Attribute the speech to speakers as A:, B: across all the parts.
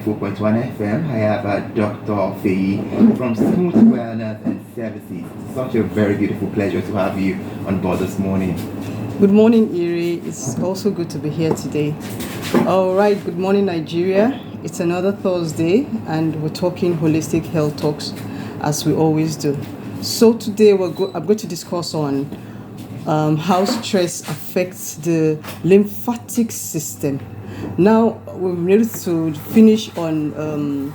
A: 4.1 FM. I have Dr. Fee from Smooth Wellness and Services. Such a very beautiful pleasure to have you on board this morning.
B: Good morning, Erie. It's also good to be here today. All right, good morning, Nigeria. It's another Thursday, and we're talking holistic health talks as we always do. So today I'm going to discuss on how stress affects the lymphatic system. Now we've been able to finish on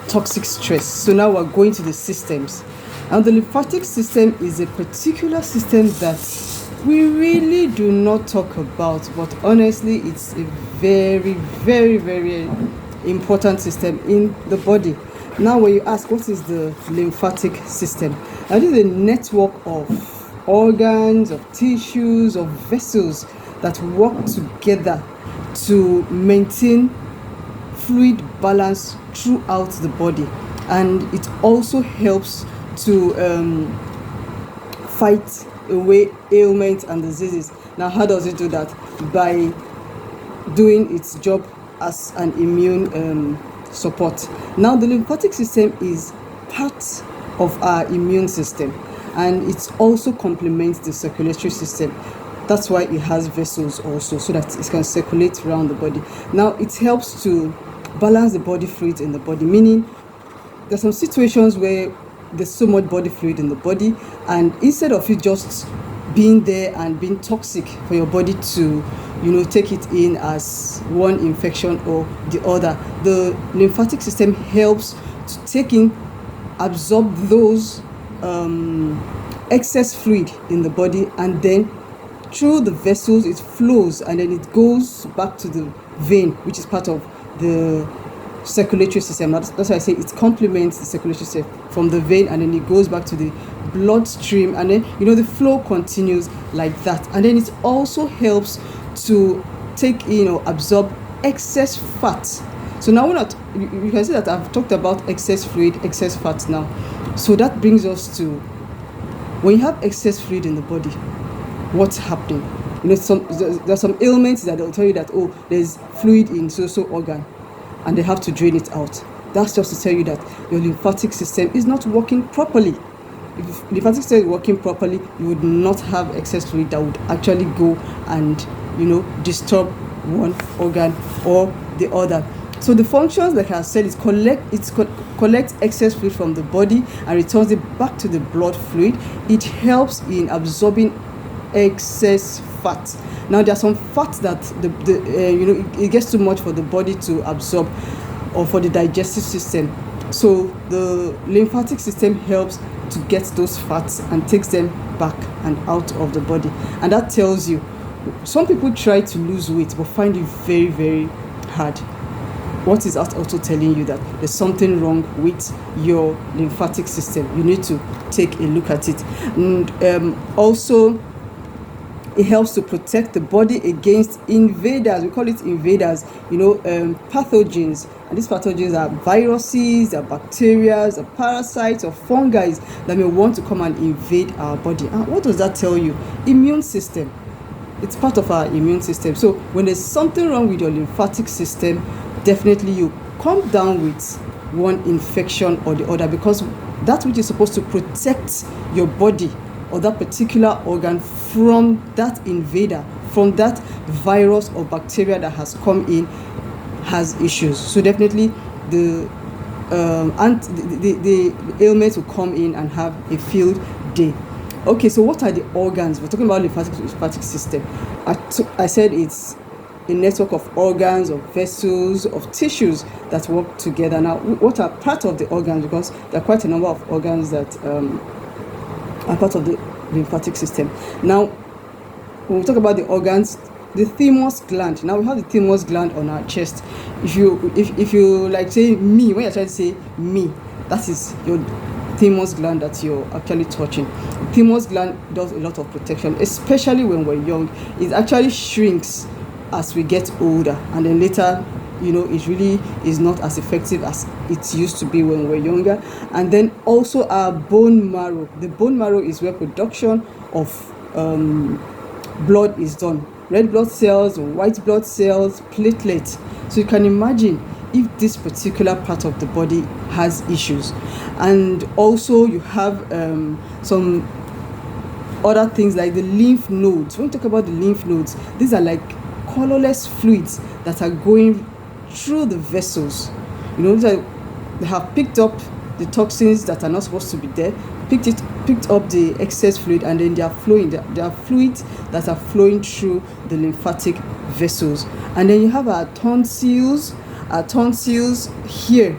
B: toxic stress. So now we're going to the systems. And the lymphatic system is a particular system that we really do not talk about, but honestly, it's a very, very, very important system in the body. Now, when you ask what is the lymphatic system, that is a network of organs, of tissues, of vessels that work together to maintain fluid balance throughout the body, and it also helps to fight away ailments and diseases. Now, how does it do that? By doing its job as an immune support. Now, the lymphatic system is part of our immune system, and it also complements the circulatory system. That's why it has vessels also, so that it can circulate around the body. Now, it helps to balance the body fluids in the body, meaning there's some situations where there's so much body fluid in the body, and instead of it just being there and being toxic for your body to take it in as one infection or the other, the lymphatic system helps to take in, absorb those excess fluid in the body, and then through the vessels it flows, and then it goes back to the vein, which is part of the circulatory system. That's why I say it complements the circulatory system from the vein, and then it goes back to the bloodstream, and then the flow continues like that. And then it also helps to take in or absorb excess fat. So now you can see that I've talked about excess fluid, excess fat now. So that brings us to, when you have excess fluid in the body, what's happening? There's some ailments that they'll tell you that, oh, there's fluid in so organ, and they have to drain it out. That's just to tell you that your lymphatic system is not working properly. If the lymphatic system is working properly, you would not have excess fluid that would actually go and disturb one organ or the other. So the functions, like I said, is collect excess fluid from the body and returns it back to the blood fluid. It helps in absorbing excess fat. Now, there are some fats that it gets too much for the body to absorb, or for the digestive system. So the lymphatic system helps to get those fats and takes them back and out of the body. And that tells you, some people try to lose weight but find it very, very hard. What is that also telling you? That there's something wrong with your lymphatic system. You need to take a look at it. And also, it helps to protect the body against invaders. We call it invaders, pathogens. And these pathogens are viruses, are bacteria, are parasites, or fungi that may want to come and invade our body. And what does that tell you? Immune system. It's part of our immune system. So when there's something wrong with your lymphatic system, definitely you come down with one infection or the other, because that which is supposed to protect your body or that particular organ from that invader, from that virus or bacteria that has come in, has issues. So definitely the ailments will come in and have a field day. Okay, so what are the organs? We're talking about lymphatic system. I said it's a network of organs, of vessels, of tissues that work together. Now, what are part of the organs? Because there are quite a number of organs that are part of the lymphatic system. Now, when we talk about the organs, the thymus gland. Now, we have the thymus gland on our chest. If you like say me, when you're trying to say me, that is your thymus gland that you're actually touching. The thymus gland does a lot of protection, especially when we're young. It actually shrinks as we get older, and then later it really is not as effective as it used to be when we're younger. And then also our bone marrow. The bone marrow is where production of blood is done. Red blood cells, white blood cells, platelets. So you can imagine if this particular part of the body has issues. And also you have some other things like the lymph nodes. When we talk about the lymph nodes, these are like colorless fluids that are going through the vessels. You know, they have picked up the toxins that are not supposed to be there, picked up the excess fluid, and then they are flowing. There are fluids that are flowing through the lymphatic vessels. And then you have our tonsils. Our tonsils here,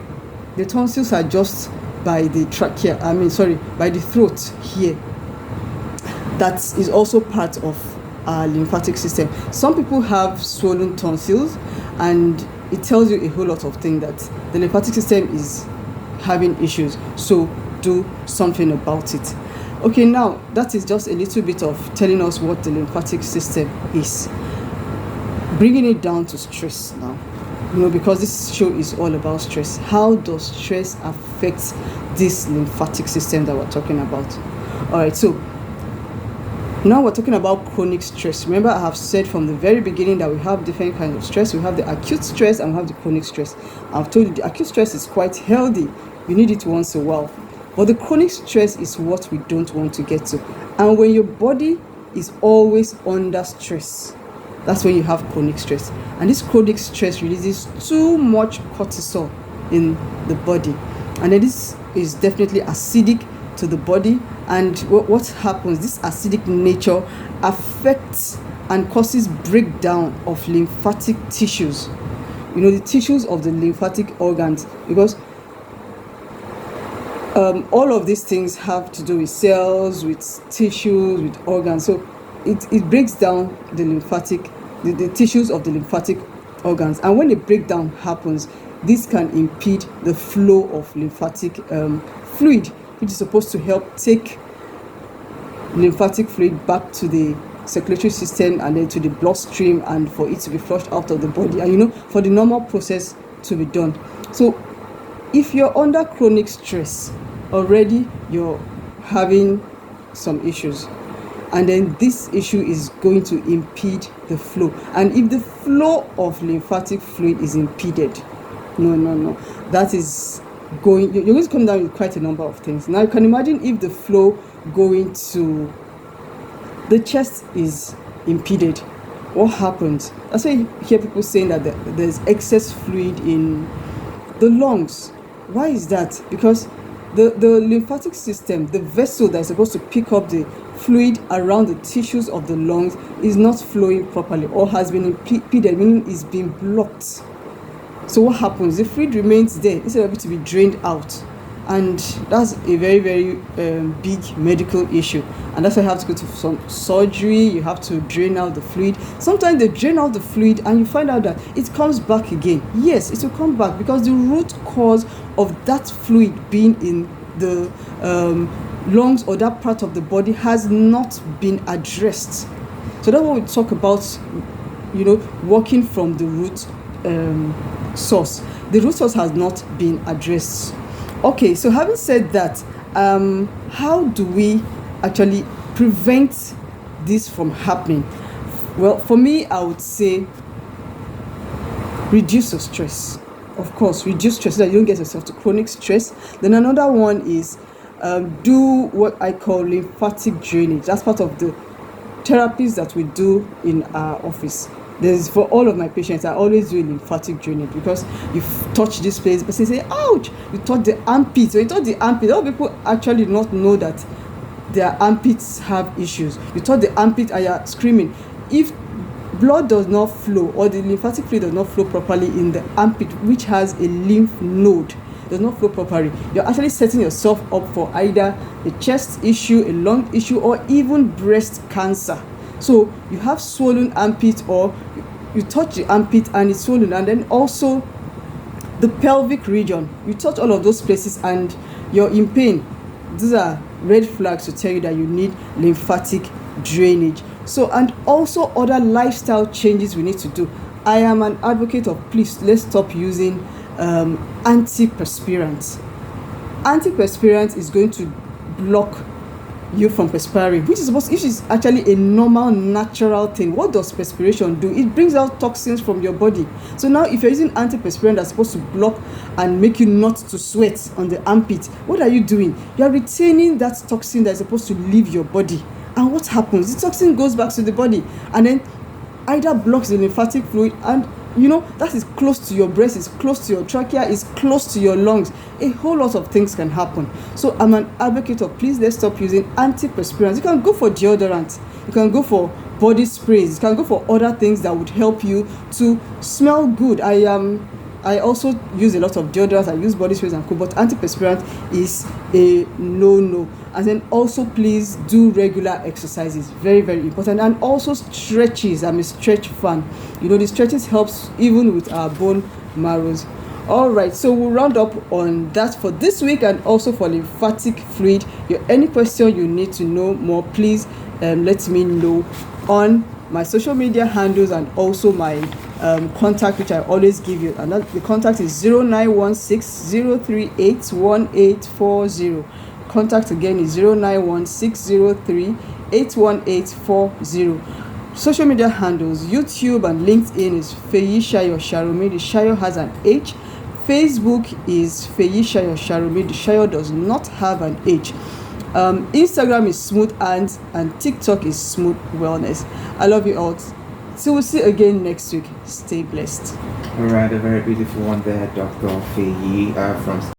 B: the tonsils are just by the trachea, by the throat here. That is also part of our lymphatic system. Some people have swollen tonsils, and it tells you a whole lot of things, that the lymphatic system is having issues. So do something about it. Okay, now that is just a little bit of telling us what the lymphatic system is. Bringing it down to stress now. You know, because this show is all about stress. How does stress affect this lymphatic system that we're talking about? All right, so now we're talking about chronic stress. Remember, I have said from the very beginning that we have different kinds of stress. We have the acute stress and we have the chronic stress. I've told you the acute stress is quite healthy. You need it once in a while. But the chronic stress is what we don't want to get to. And when your body is always under stress, that's when you have chronic stress. And this chronic stress releases too much cortisol in the body. And then this is definitely acidic to the body. And what happens, this acidic nature affects and causes breakdown of lymphatic tissues. You know, the tissues of the lymphatic organs, because all of these things have to do with cells, with tissues, with organs. So it breaks down the lymphatic, the tissues of the lymphatic organs. And when a breakdown happens, this can impede the flow of lymphatic fluid, which is supposed to help take lymphatic fluid back to the circulatory system and then to the bloodstream, and for it to be flushed out of the body, and you know, for the normal process to be done. So if you're under chronic stress already, you're having some issues, and then this issue is going to impede the flow. And if the flow of lymphatic fluid is impeded, no, that is going, you're going to come down with quite a number of things. Now you can imagine if the flow going to the chest is impeded, what happens? That's why you hear people saying that there's excess fluid in the lungs. Why is that? Because the lymphatic system, the vessel that is supposed to pick up the fluid around the tissues of the lungs, is not flowing properly, or has been impeded, meaning it's being blocked. So what happens? The fluid remains there instead of it to be drained out. And that's a very, very big medical issue. And that's why you have to go to some surgery. You have to drain out the fluid. Sometimes they drain out the fluid and you find out that it comes back again. Yes, it will come back because the root cause of that fluid being in the lungs or that part of the body has not been addressed. So that's what we talk about, you know, working from the root source. The root source has not been addressed. Okay, so having said that, how do we actually prevent this from happening? Well, for me, I would say reduce your stress. Of course, reduce stress so that you don't get yourself to chronic stress. Then another one is do what I call lymphatic drainage. That's part of the therapies that we do in our office. There's, for all of my patients, I always do lymphatic drainage, because you touch this place, but they say, ouch, you touch the armpit. So you touch the armpit. A lot of people actually do not know that their armpits have issues. You touch the armpit and you're screaming. If blood does not flow, or the lymphatic fluid does not flow properly in the armpit, which has a lymph node, does not flow properly, you're actually setting yourself up for either a chest issue, a lung issue, or even breast cancer. So you have swollen armpit, or you touch the armpit and it's swollen, and then also the pelvic region, you touch all of those places and you're in pain. These are red flags to tell you that you need lymphatic drainage. So, and also other lifestyle changes we need to do. I am an advocate of, please, let's stop using antiperspirants. Antiperspirants is going to block you from perspiring, which is actually a normal, natural thing. What does perspiration do? It brings out toxins from your body. So now if you're using antiperspirant that's supposed to block and make you not to sweat on the armpit, what are you doing? You're retaining that toxin that's supposed to leave your body. And what happens? The toxin goes back to the body and then either blocks the lymphatic fluid, and that is close to your breast, is close to your trachea, is close to your lungs. A whole lot of things can happen. So I'm an advocate of, please, let's stop using antiperspirants. You can go for deodorant, you can go for body sprays, you can go for other things that would help you to smell good. I also use a lot of deodorants, I use body sprays and co, but antiperspirant is a no. And then also, please do regular exercises, very, very important. And also stretches. I'm a stretch fan. The stretches helps even with our bone marrows. All right, so we'll round up on that for this week, and also for lymphatic fluid. Any question you need to know more, please let me know on my social media handles, and also my contact, which I always give you. And the contact is 0916-038-1840. Contact again is 0916-038-1840. Social media handles: YouTube and LinkedIn is Feyishayo Sharumi. The Shayo has an H. Facebook is Feyishayo Sharumi. The Shayo does not have an H. Instagram is Smooth Hands, and TikTok is Smooth Wellness. I love you all. So we'll see you again next week. Stay blessed.
A: All right, a very beautiful one there, Dr. Feyi from